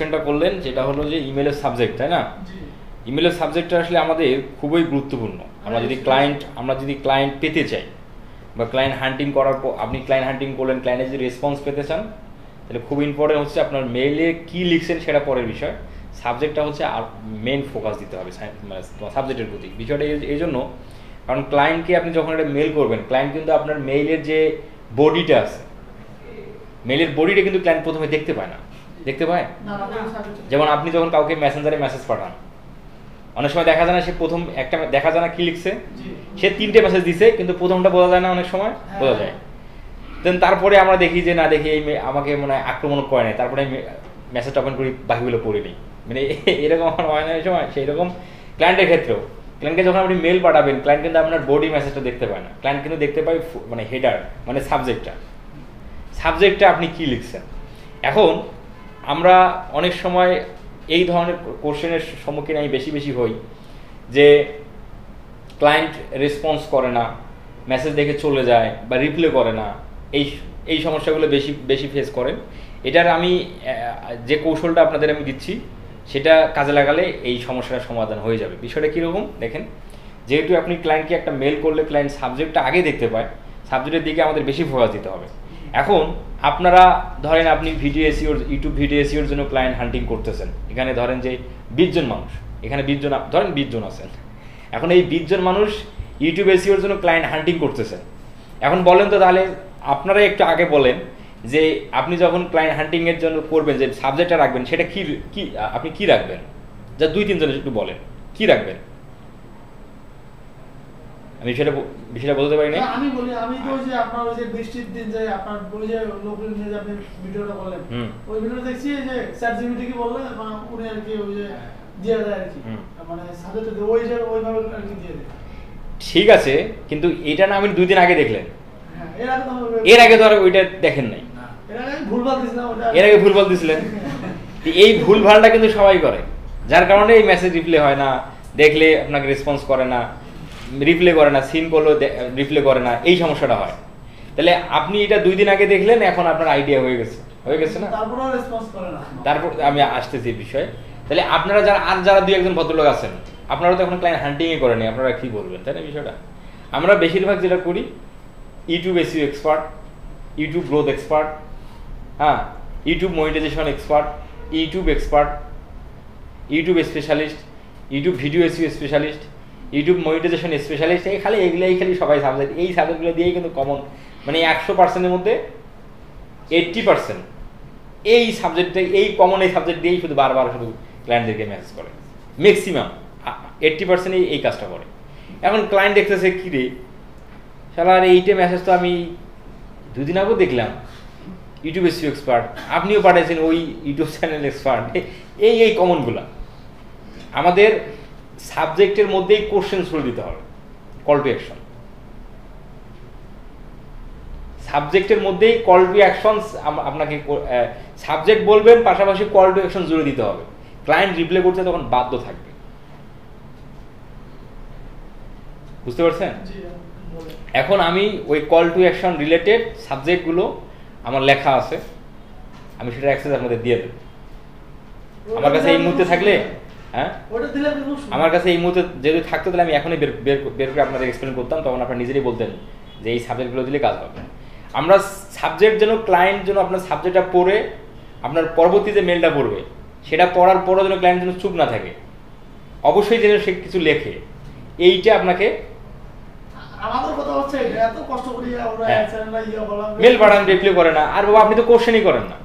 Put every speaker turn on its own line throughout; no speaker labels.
কোশ্চেনটা করলেন, যেটা হলো যে ইমেলের সাবজেক্ট, তাই না? ইমেলের সাবজেক্টটা আসলে আমাদের খুবই গুরুত্বপূর্ণ। আমরা যদি ক্লায়েন্ট পেতে চাই বা ক্লায়েন্ট হান্টিং করার পর, আপনি ক্লায়েন্ট হান্টিং করলেন, ক্লায়েন্টের যদি রেসপন্স পেতে চান, তাহলে খুব ইম্পর্টেন্ট হচ্ছে আপনার মেইলে কী লিখছেন সেটা পরের বিষয়, সাবজেক্টটা হচ্ছে আর মেন ফোকাস দিতে হবে মানে সাবজেক্টের প্রতি। বিষয়টা এই জন্য, কারণ ক্লায়েন্টকে আপনি যখন একটা মেল করবেন, ক্লায়েন্ট কিন্তু আপনার মেইলের যে বডিটা আছে, মেইলের বডিটা কিন্তু ক্লায়েন্ট প্রথমে দেখতে পায় না। দেখতে পায়? যেমন আপনি যখন কাউকে মেসেঞ্জারে মেসেজ পাঠান, অনেক সময় দেখা যায় না সে প্রথম একটা দেখা যায় না কি লিখছে, সে 3টে মেসেজ দিছে, কিন্তু প্রথমটা বোঝা যায় না, অনেক সময় বোঝা যায়। দেন তারপরে আমরা দেখি যে না, দেখি এই আমাকে মনে হয় আক্রমণ করে নাই, তারপরে মেসেজটা ওপেন করি, বাকিগুলো পড়ে নিই, মানে এরকম আমার হয় না এই সময়। সেই রকম ক্লায়েন্টের ক্ষেত্রেও, ক্লায়েন্টকে যখন আপনি মেল পাঠাবেন, ক্লায়েন্ট কিন্তু আপনার বডি মেসেজটা দেখতে পায় না, ক্লায়েন্ট কিন্তু দেখতে পায় মানে হেডার, মানে সাবজেক্টটা আপনি কি লিখছেন। এখন আমরা অনেক সময় এই ধরনের কোশ্চেনের সম্মুখীন আমি বেশি হই, যে ক্লায়েন্ট রেসপন্স করে না, মেসেজ দেখে চলে যায় বা রিপ্লাই করে না, এই সমস্যাগুলো বেশি ফেস করেন। এটার আমি যে কৌশলটা আপনাদের আমি দিচ্ছি, সেটা কাজে লাগালে এই সমস্যাটার সমাধান হয়ে যাবে। বিষয়টা কীরকম দেখেন, যেহেতু আপনি ক্লায়েন্টকে একটা মেল করলে ক্লায়েন্ট সাবজেক্টটা আগে দেখতে পায়, সাবজেক্টের দিকে আমাদের বেশি ফোকাস দিতে হবে। এখন আপনারা ধরেন আপনি ইউটিউব ভিডিও এসইওর জন্য ক্লায়েন্ট হান্টিং করতেছেন, এখানে ধরেন যে 20 জন মানুষ, এখানে 20 জন, ধরেন 20 জন আছেন। এখন এই 20 জন মানুষ ইউটিউব এসইওর জন্য ক্লায়েন্ট হান্টিং করতেছেন। এখন বলেন তো, তাহলে আপনারা একটু আগে বলেন যে আপনি যখন ক্লায়েন্ট হান্টিংয়ের জন্য করবেন, যে সাবজেক্টটা রাখবেন, সেটা কি আপনি কি রাখবেন? যা 2-3 জন একটু বলেন কি রাখবেন। আমি বিষয়টা বলতে পারি না।
আমি তো ওই যে আপনার ওই যে বৃষ্টির দিন যে আপনার ওই যে লোকের নিয়ে যে আপনি ভিডিওটা করলেন, ওই ভিডিওটা দেখছি যে চ্যাটজিপিটি কি বললেন, মানে উনি আর কি ওই যে দিয়ে দেয় আর কি, মানে সাবজেক্ট ওইভাবে আর কি দিয়ে দেয়।
ঠিক আছে, কিন্তু এটা না আপনি 2 দিন আগে দেখলেন,
এর আগে
তো আর ওইটা দেখেন নাই,
এর আগে ভুলভাল দিছিলাম,
এর আগে ভুলভাল দিছিলেন। এই ভুলভালটা কিন্তু সবাই করে, যার কারণে এই মেসেজ রিপ্লাই হয় না, দেখলে আপনাকে রেসপন্স করে না, রিপ্লাই করে না, সিন করলেও রিপ্লাই করে না, এই সমস্যাটা হয়। তাহলে আপনি এটা 2 দিন আগে দেখলেন, এখন আপনার আইডিয়া হয়ে গেছে না,
তারপরও রেসপন্স করে না।
তারপর আমি আসতেছি বিষয়। তাহলে আপনারা যারা 2-1 ভদ্রলোক আছেন, আপনারা তো এখন ক্লায়েন্ট হান্টিংই করেনি, আপনারা কি বলবেন, তাই না বিষয়টা? আমরা বেশিরভাগ যেটা করি, YouTube SEO expert, YouTube growth expert, হ্যাঁ, YouTube monetization expert, YouTube expert, YouTube specialist, YouTube video SEO specialist, YouTube monetization specialist, এগুলাই খালি সবাই সাবজেক্ট, এই সাবজেক্টগুলো দিয়েই কিন্তু কমন, মানে 100%-এর মধ্যে 80% এই সাবজেক্টে, এই কমন এই সাবজেক্ট দিয়েই শুধু বারবার শুধু ক্লায়েন্টদেরকে মেসেজ করে, ম্যাক্সিমাম 80% এই কাজটা করে। এখন ক্লায়েন্ট দেখতেছে কি রে শালা, আর এইটা মেসেজ তো আমি 2 দিন আগেও দেখলাম, ইউটিউব এসইও এক্সপার্ট, আপনিও পাঠিয়েছেন ওই ইউটিউব চ্যানেল এক্সপার্ট, এই কমনগুলা আমাদের সাবজেক্টের মধ্যেই কোশ্চেন শুরু দিতে হবে, কল টু অ্যাকশন, সাবজেক্টের মধ্যেই কল টু অ্যাকশন, আপনাকে সাবজেক্ট বলবেন, পাশাপাশি কল টু অ্যাকশন জুড়ে দিতে হবে, ক্লায়েন্ট রিপ্লাই করতে তখন বাধ্য থাকবে। বুঝতে পারছেন? এখন আমি ওই কল টু অ্যাকশন রিলেটেড সাবজেক্টগুলো আমার লেখা আছে, আমি সেটা অ্যাক্সেস আপনাদের দিয়ে দেব। আমার কাছে এই মুহূর্তে থাকলে, হ্যাঁ, আমার কাছে এই মুহূর্তে যদি থাকতো, তাহলে আমি এখনই বের করে আপনাদের এক্সপ্লেন করতাম, তখন আপনারা নিজেরাই বলতেন যে এই সাবজেক্টগুলো দিলে কাজ হবে। আমরা সাবজেক্ট যেন ক্লায়েন্ট যেন আপনার সাবজেক্টটা পড়ে আপনার পরবর্তী যে মেলটা পড়বে, সেটা পড়ার পরও যেন ক্লায়েন্ট যেন চুপ না থাকে, অবশ্যই যেন সে কিছু লেখে, এইটা আপনাকে মেল পাঠান, রিপ্লাই করে না, আর বাবা আপনি তো কোশ্চেনই করেন না।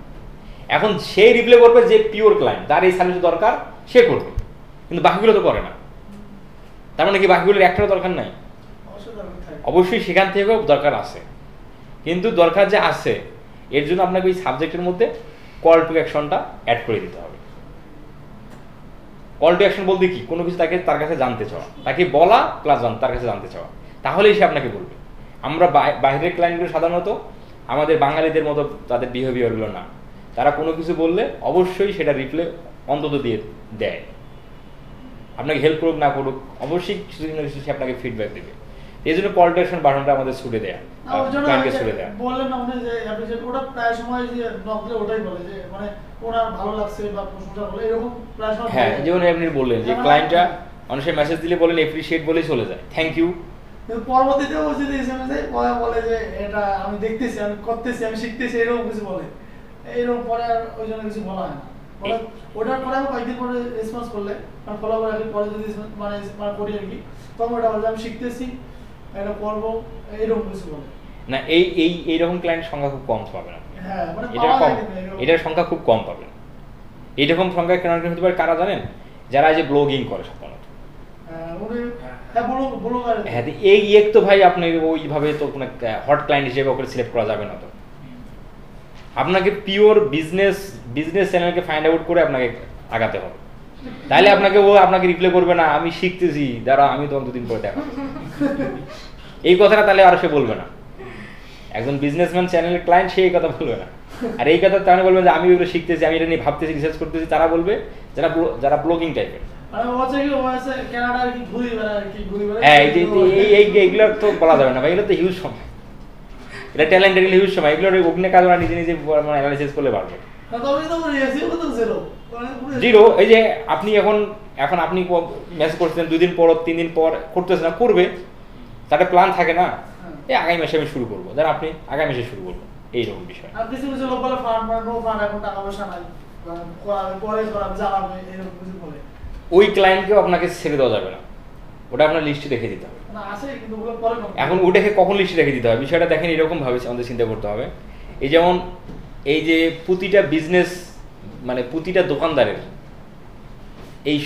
এখন সেই রিপ্লাই করবে যে পিওর ক্লায়েন্ট, তার এই সার্ভিস দরকার, সে করবে, কিন্তু বাকিগুলো তো করে না। তার মানে কি বাকিগুলোর একটাও দরকার নাই? অবশ্যই সেখান থেকেও দরকার আছে, কিন্তু দরকার যে আছে, এর জন্য আপনাকে ওই সাবজেক্টের মধ্যে কল টু অ্যাকশনটা অ্যাড করে দিতে হবে। কল টু অ্যাকশন বলতে কি, কোনো কিছু তার কাছে জানতে চাওয়া, তাকে বলা প্লাস তার কাছে জানতে চাওয়া, তাহলেই সে আপনাকে বলবে। আমরা বাইরের ক্লায়েন্টগুলো সাধারণত আমাদের বাঙালিদের মতো তাদের বিহেভিয়ারগুলো না, তারা কোনো কিছু বললে অবশ্যই সেটা রিপ্লাই অন্তত দিয়ে দেয়, আপনাকে হেল্প করুক না করুক, অবশ্যই কিছু না কিছু সে আপনাকে ফিডব্যাক দেবে। এই জন্য কল টু অ্যাকশন বাটনটা আমাদের ছুটে দেয়া, ক্লায়েন্টকে ছুটে দেয়া।
বললেন না উনি যে অ্যাপ্রিশিয়েট, ওটা প্রায় সময় যে নক দিলে ওটাই বলে যে মানে ওনার ভালো লাগছে বা প্রশংসা করলে এরকম প্রায় সময়।
হ্যাঁ, যেমন আপনি বললেন যে ক্লায়েন্টরা মানুষের মেসেজ দিলে বলেন অ্যাপ্রিশিয়েট বলেই চলে যায়, থ্যাংক ইউ।
পরবর্তীতে ও যদি এসএমএস বলে যে এটা আমি দেখতেছি, আমি করতেছি, আমি শিখতেছি, এরকম কিছু বলে, এইরকম পরে আর ওই জন্য কিছু বলা হয় না। ওটার পরে আমি কয়েকদিন পরে রেসপন্স করলে মানে ফলো করে পরে যদি মানে করি আর কি, তখন ওটা বলে আমি শিখতেছি, এটা করবো, এইরকম কিছু বলে
না। এইরকম ক্লায়েন্ট সংখ্যা খুব কম পাবেন আপনি।
হ্যাঁ, মানে
এটা কম, এটার সংখ্যা খুব কম পাবেন। এইরকম সংখ্যা কেন হতে পারে কারা জানেন? যারা যে ব্লগিং করে সাধারণত। হ্যাঁ, এই এক তো ভাই আপনি ওইভাবে তো কোনো হট ক্লায়েন্ট হিসেবে ওকে সিলেক্ট করা যাবে না। তো আপনাকে পিওর বিজনেস চ্যানেলকে ফাইন্ড আউট করে আপনাকে আগাতে হবে, তাহলে আপনাকে রিপ্লাই করবে না আমি শিখতেছি দাঁড়া আমি তোমাকে 2 দিন পরে দেখা, এই কথাটা তাহলে আর সে বলবে না। একজন বিজনেসম্যান চ্যানেলের ক্লায়েন্ট সে এই কথা বলবে না। আর এই কথা তারা বলবে যে আমি ওগুলো শিখতেছি, আমি এটা নিয়ে ভাবতেছি, রিসার্চ করতেছি, তারা বলবে যারা ব্লগিং টাইপের। হ্যাঁ, এইগুলো তো বলা যাবে না ভাই, এগুলো তো হিউজ সময়, এটা ট্যালেন্টের হিউজ সময়, এগুলো অগ্নি কাজ ওরা নিজে নিজে অ্যানালাইসিস করলে পারবে। জিরো। এই যে আপনি এখন আপনি মেসেজ করছেন 2 দিন পর 3 দিন পর করতেছেন না, করবে, তার প্ল্যান থাকে না, এই আগামী মাসে আমি শুরু করবো, যারা আপনি আগামী মাসে শুরু করবো, এইরকম বিষয়। ওই ক্লায়েন্টকেও আপনাকে ছেড়ে দেওয়া যাবে না, ওটা আপনার লিস্টে রেখে দিতে হবে। এখন ওটাকে কখন লিস্টে রেখে দিতে হবে বিষয়টা দেখেন এরকম ভাবে আমাদের চিন্তা করতে হবে। এই যেমন এই যে প্রতিটা বিজনেস মানে প্রতিটা দোকানদারের এই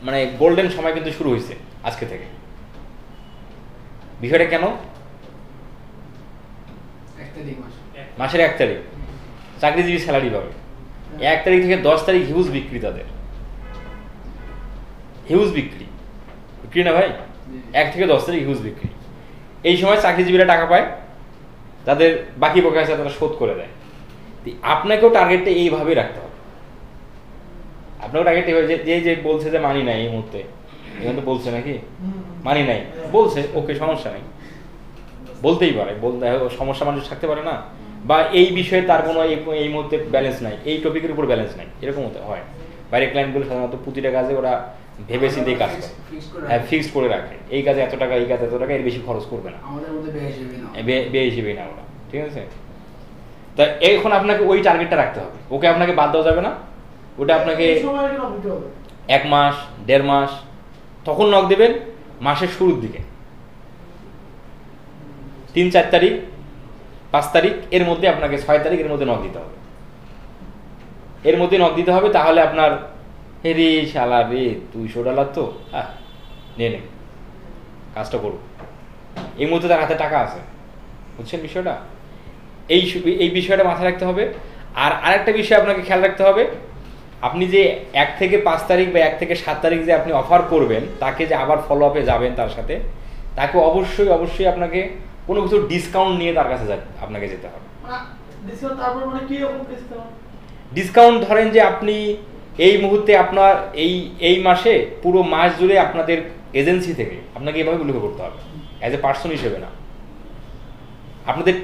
মানে গোল্ডেন সময় কিন্তু শুরু হয়েছে আজকে থেকে। বিষয়টা কেন? মাসের 1 তারিখ চাকরিজীবী স্যালারি পাবে, 1 তারিখ থেকে 10 তারিখ হিউজ বিক্রি, তাদের হিউজ বিক্রি না ভাই, 1 থেকে 10 তারিখ হিউজ বিক্রি। এই সময় চাকরিজীবীরা টাকা পায়, তাদের বাকি বকেয়া আছে তারা শোধ করে দেয়। আপনাকেও টার্গেটটা এইভাবে রাখতে হবে। আপনাকেও টার্গেট এইভাবে যে বলছে যে মানি নাই এই মুহূর্তে, এখানে তো বলছে নাকি মানি নাই, বলছে ওকে সমস্যা নেই, বলতেই পারে, বলতে সমস্যা মানুষ থাকতে পারে না, বা এই বিষয়ে তার কোনো এই মুহূর্তে ব্যালেন্স নাই, এই টপিকের উপর ব্যালেন্স নাই, এরকম হতে হয়। বাইরের ক্লায়েন্টগুলো সাধারণত প্রতিটা কাজে ওরা ভেবেছি দিয়ে কাজ করে, হ্যাঁ ফিক্সড করে রাখে, এই কাজে এত টাকা, এই কাজে এত টাকা, এর বেশি খরচ করবে না, ব্যয় হিসেবেই না ওরা, ঠিক আছে? তা এখন আপনাকে ওই টার্গেটটা রাখতে হবে, ওকে আপনাকে বাদ দেওয়া যাবে না, ওটা আপনাকে 1 মাস 1.5 মাস তখন নক দেবেন, মাসের শুরুর দিকে 3-4 তারিখ 5 তারিখ এর মধ্যে আপনাকে 6 তারিখের মধ্যে নক দিতে হবে, এর মধ্যে নক দিতে হবে। তাহলে আপনার রে শালা রে $200 তো নে কাজটা করবো, এই মুহূর্তে তার হাতে টাকা আছে, বুঝছেন বিষয়টা? এই বিষয়টা মাথায় রাখতে হবে। আর আরেকটা বিষয় আপনাকে খেয়াল রাখতে হবে, আপনি যে 1 থেকে 5 তারিখ বা 1 থেকে 7 তারিখ যে আপনি অফার করবেন, তাকে যে আবার ফলো আপে যাবেন তার সাথে, তাকে অবশ্যই আপনাকে কোনো কিছু ডিসকাউন্ট নিয়ে তার কাছে আপনাকে যেতে হবে। ডিসকাউন্ট ধরেন যে আপনি এই মুহূর্তে আপনার এই মাসে পুরো মাস জুড়ে আপনাদের এজেন্সি থেকে আপনাকে এভাবে উল্লেখ করতে হবে, অ্যাজ এ পার্সন হিসেবে না, আপনাদের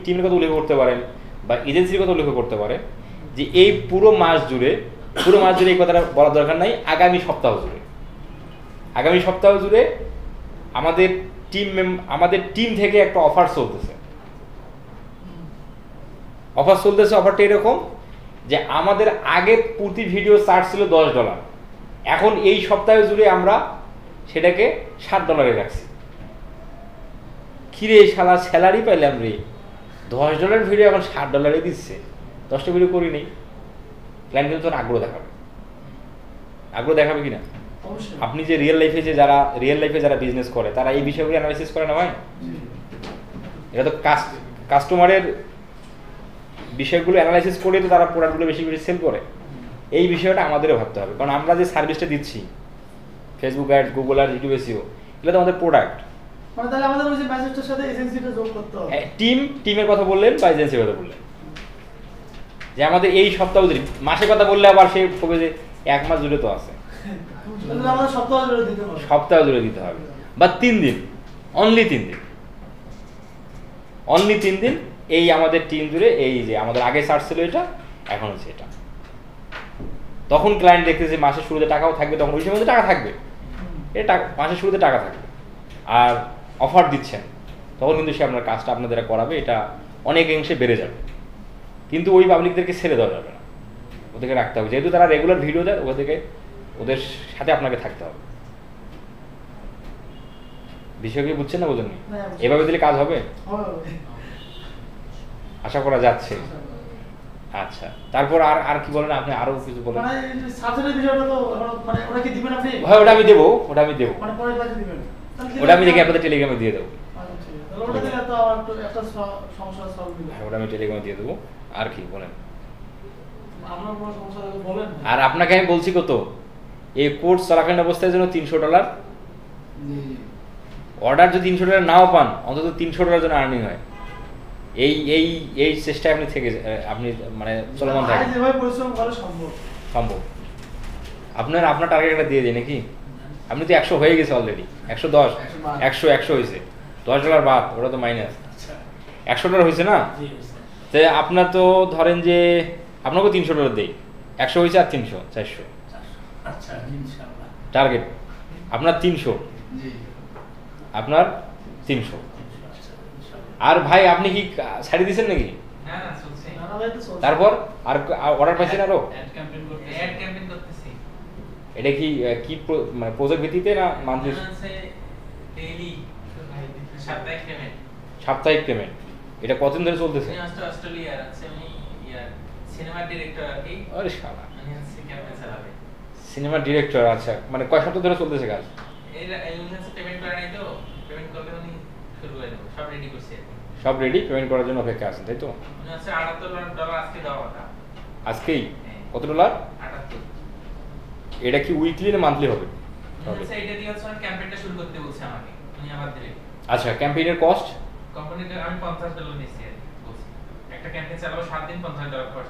টিমের কথা উল্লেখ করতে পারেন বা এজেন্সির কথা উল্লেখ করতে পারে যে এই পুরো মাস জুড়ে এই কথাটা বলার দরকার নাই, আগামী সপ্তাহ জুড়ে আমাদের টিম থেকে একটা অফার চলতেছে। অফারটা এরকম যে আমাদের আগে প্রতি ভিডিও চার্জ ছিল $10, এখন এই সপ্তাহ জুড়ে আমরা সেটাকে $7 রাখছি। কিরে শালা স্যালারি পাইলাম রে, $10 ভিডিও এখন $7 দিচ্ছে, 10টা ভিডিও করি নেই, ক্লায়েন্ট কিন্তু তোর আগ্রহ দেখাবে কিনা? আপনি যে রিয়েল লাইফে যারা বিজনেস করে তারা এই বিষয়গুলো অ্যানালাইসিস করে না ভাই, এটা তো কাস্টমারের বিষয়গুলো অ্যানালাইসিস করে তো তারা প্রোডাক্টগুলো বেশি সেল করে। এই বিষয়টা আমাদেরও ভাবতে হবে, কারণ আমরা যে সার্ভিসটা দিচ্ছি Facebook ad, Google ad, YouTube SEO, এগুলো তো আমাদের প্রোডাক্ট।
মানে তাহলে আমাদের ওই যে মেসেজটার সাথে এজেন্সিটা যোগ করতে হবে।
টিমের কথা বললেন বা এজেন্সির কথা বললেন, যে আমাদের এই সপ্তাহ জুড়ে, মাসের কথা বললে আবার সে হবে যে 1 মাস জুড়ে তো আছে,
তাহলে আমাদের সপ্তাহ জুড়ে দিতে হবে
বা 3 দিন, অনলি 3 দিন, অনলি 3 দিন। এই আমাদের টিম জুড়ে এই যে আমাদের আগে সার্চ ছিল এটা, এখন হচ্ছে এটা। তখন ক্লায়েন্ট দেখতেছে মাসের শুরুতে টাকাও থাকবে, তখন ওই সময় টাকা থাকবে, এটা মাসের শুরুতে টাকা থাকবে, আর অফার দিচ্ছেন, তখন কিন্তু সে আপনার কাজটা আপনাদের করাবে, এটা অনেক অংশে বেড়ে যাবে। কিন্তু ওই পাবলিকদেরকে ছেড়ে দেওয়া যাবে না, ওদেরকে রাখতে হবে, যেহেতু তারা রেগুলার ভিডিও দেয়, ওদের সাথে আপনাকে থাকতে হবে। বিষয়কে বুঝছেন না বোঝেননি? এভাবে দিলে কাজ হবে, আশা করা যাচ্ছে। আচ্ছা, তারপর আর কি বলেন আপনি? আরো কিছু বলেন।
মানে সাবজেক্টের বিষয়টা তো মানে ওটা কি দিবেন আপনি?
ভাই ওটা আমি দেবো, ওটা আমি দেবো,
মানে পরে কাজে দিবেন,
ওটা আমি দেখে আপনাদের টেলিগ্রামে দিয়ে দেবো।
তাহলে ওটা দিলে তো আর একটু একটা সমস্যা সলভ হবে।
হ্যাঁ, ওটা আমি টেলিগ্রামে দিয়ে দেবো। আর কি বলেন?
আপনার কোনো সমস্যা হলে বলেন।
আর আপনাকে আমি বলছি কত, এই কোর্স চলাকালীন অবস্থায় যেন $300, অর্ডার যদি $300 নাও পান, অন্তত $300 যেন আর্নিং হয়, এই এই এই চেষ্টায় আপনি থেকে আপনি মানে চলমান থাকেন।
যেভাবে পরিশ্রম করে সম্ভব
সম্ভব। আপনার টার্গেটটা দিয়ে দিই নাকি? আপনি তো 100 হয়ে গেছে অলরেডি, 110, 100 হয়েছে, $10 বাদ, ওটা তো মাইনাস। $100 হয়েছে না? তাই আপনার তো ধরেন যে আপনাকেও $300 দেই, 100 হয়েছে আর 300, 400 টার্গেট। আপনার 300, আপনার 300। আর ভাই আপনি কি ছাড়ি দিয়েছেন নাকি? তারপর আর অর্ডার পাইছেন আরো? এটা কি কি মানে প্রজেক্ট ভিত্তিতে না মান্থলি? সাপ্তাহিক পেমেন্ট। এটা কতদিন ধরে চলতেছে? আরে শালা, সিনেমা ডিরেক্টর। আচ্ছা, মানে কয় সপ্তাহ ধরে চলতেছে কাজ? সব রেডি, পেমেন্ট করার জন্য অপেক্ষা আছেন, তাই তো? আজকেই কত ডলার? এটা কি উইকলি না মান্থলি হবে? আচ্ছা, ক্যাম্পেইনের কস্ট?
আমি $50 নিচ্ছি, একটা ক্যাম্পেইন চালাবো 7 দিন, $50 খরচ।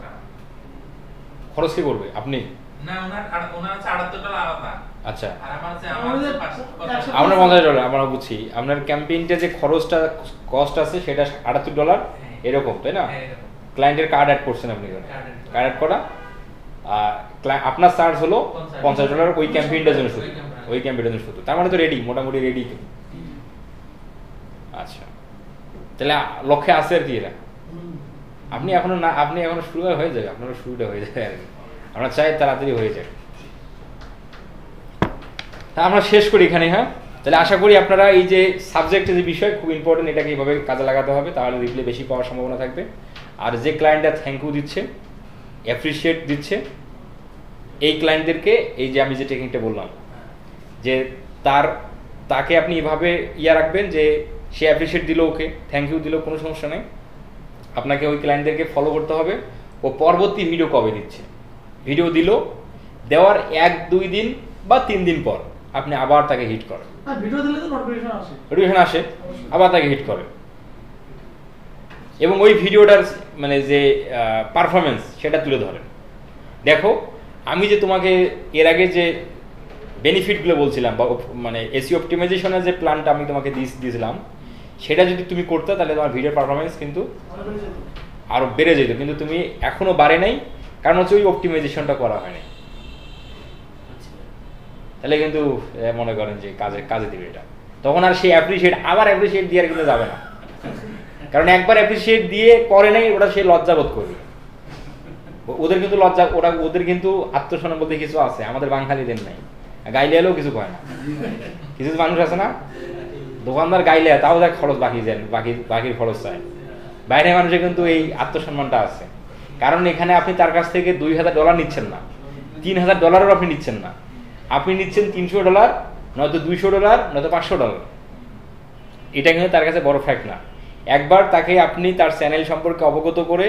খরচ কি করবে আপনি?
না, ওনার হচ্ছে $78 আলাদা।
আচ্ছা,
আর আমার হচ্ছে
আপনার $50, আমরা বুঝছি। আপনার ক্যাম্পেইনটা যে খরচটা কস্ট আছে সেটা $78 এরকম, তাই না? ক্লায়েন্টের কার্ড অ্যাড করছেন আপনি, কার্ড অ্যাড করা, আপনার চার্জ হলো $50 ওই ক্যাম্পেইনটার জন্য শুধু, ওই ক্যাম্পেইনটার জন্য শুধু। তার মানে তো রেডি, মোটামুটি রেডি। আচ্ছা, তাহলে লক্ষ্যে আছে আর কি এরা। আপনি এখনো শুরু হয়ে যাবে, আপনারও শুরুটা হয়ে যাবে আর কি। আমরা চাই তাড়াতাড়ি হয়ে যায়। তা আমরা শেষ করি এখানে। হ্যাঁ, তাহলে আশা করি আপনারা এই যে সাবজেক্টের যে বিষয় খুব ইম্পর্টেন্ট, এটাকে এইভাবে কাজে লাগাতে হবে, তাহলে রিপ্লাই বেশি পাওয়ার সম্ভাবনা থাকবে। আর যে ক্লায়েন্টরা থ্যাংক ইউ দিচ্ছে, অ্যাপ্রিসিয়েট দিচ্ছে, এই ক্লায়েন্টদেরকে এই যে আমি যে টেকনিকটা বললাম, যে তাকে আপনি এভাবে রাখবেন যে সে অ্যাপ্রিসিয়েট দিল, ওকে থ্যাংক ইউ দিল, কোনো সমস্যা নেই। আপনাকে ওই ক্লায়েন্টদেরকে ফলো করতে হবে, ও পরবর্তী ভিডিও কবে দিচ্ছে, ভিডিও দিল, দেওয়ার 1-2 দিন বা 3 দিন পর আপনি আবার তাকে হিট করেন।
ভিডিও দিলে তো নোটিফিকেশন
আসে, আবার তাকে হিট করেন, এবং ওই ভিডিওটার মানে যে পারফরমেন্স সেটা তুলে ধরেন। দেখো, আমি যে তোমাকে এর আগে যে বেনিফিটগুলো বলছিলাম, বা মানে এসইও অপটিমাইজেশনের যে প্ল্যানটা আমি তোমাকে দিয়েছিলাম, সেটা যদি তুমি করতে, তাহলে তোমার ভিডিওর পারফরমেন্স কিন্তু আরো বেড়ে যেত। কিন্তু তুমি এখনো বাড়ে নাই, কারণ হচ্ছে ওই অপটিমাইজেশনটা করা হয়নি। তাহলে কিন্তু মনে করেন যে কাজে দিবে এটা, তখন আর সেই আবার অ্যাপ্রিসিয়েট দিয়ে আর কিন্তু যাবে না, কারণ একবার অ্যাপ্রিসিয়েট দিয়ে করে নাই, ওটা সে লজ্জাবোধ করবে। ওদের কিন্তু ওদের কিন্তু আত্মসম্মান বলতে কিছু আছে, আমাদের বাঙালিদের নাই। গাইলে এলেও কিছু কয় না, কিছু মানুষ আছে না, দোকানদার গাইলে তাও দেখ খরচ বাকির খরচ চায়। বাইরের মানুষের কিন্তু এই আত্মসম্মানটা আছে, কারণ এখানে আপনি তার কাছ থেকে $2,000 নিচ্ছেন না, $3,000 আপনি নিচ্ছেন না, আপনি নিচ্ছেন $300, নয়তো $200, নয়তো $500। এটা কিন্তু তার কাছে বড় ফ্যাক্ট না। একবার তাকে আপনি তার চ্যানেল সম্পর্কে অবগত করে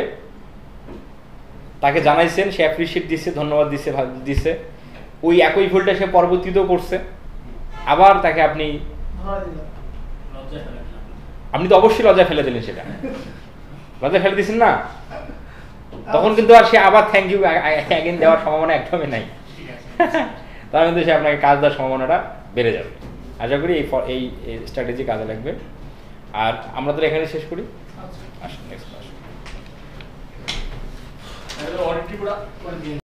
তাকে জানাইছেন, সে অ্যাপ্রিসিয়েট দিচ্ছে, ধন্যবাদ দিচ্ছে, ওই একই ভুলটা সে পরবর্তীতেও করছে, আবার তাকে আপনি তো অবশ্যই লজ্জা ফেলে দিলেন, সেটা লজ্জা ফেলে দিচ্ছেন না, তখন কিন্তু আর সে আবার থ্যাংক ইউ অ্যাগেন দেওয়ার সম্ভাবনা একদমই নাই। তাহলে কিন্তু সে আপনাকে কাজ দেওয়ার সম্ভাবনাটা বেড়ে যাবে। আশা করি এই স্ট্র্যাটেজি কাজে লাগবে। আর আমরা তো এখানে শেষ করি।
আচ্ছা
আসুন নেক্সট আসুন।
অডিটটি পুরো করে দিন।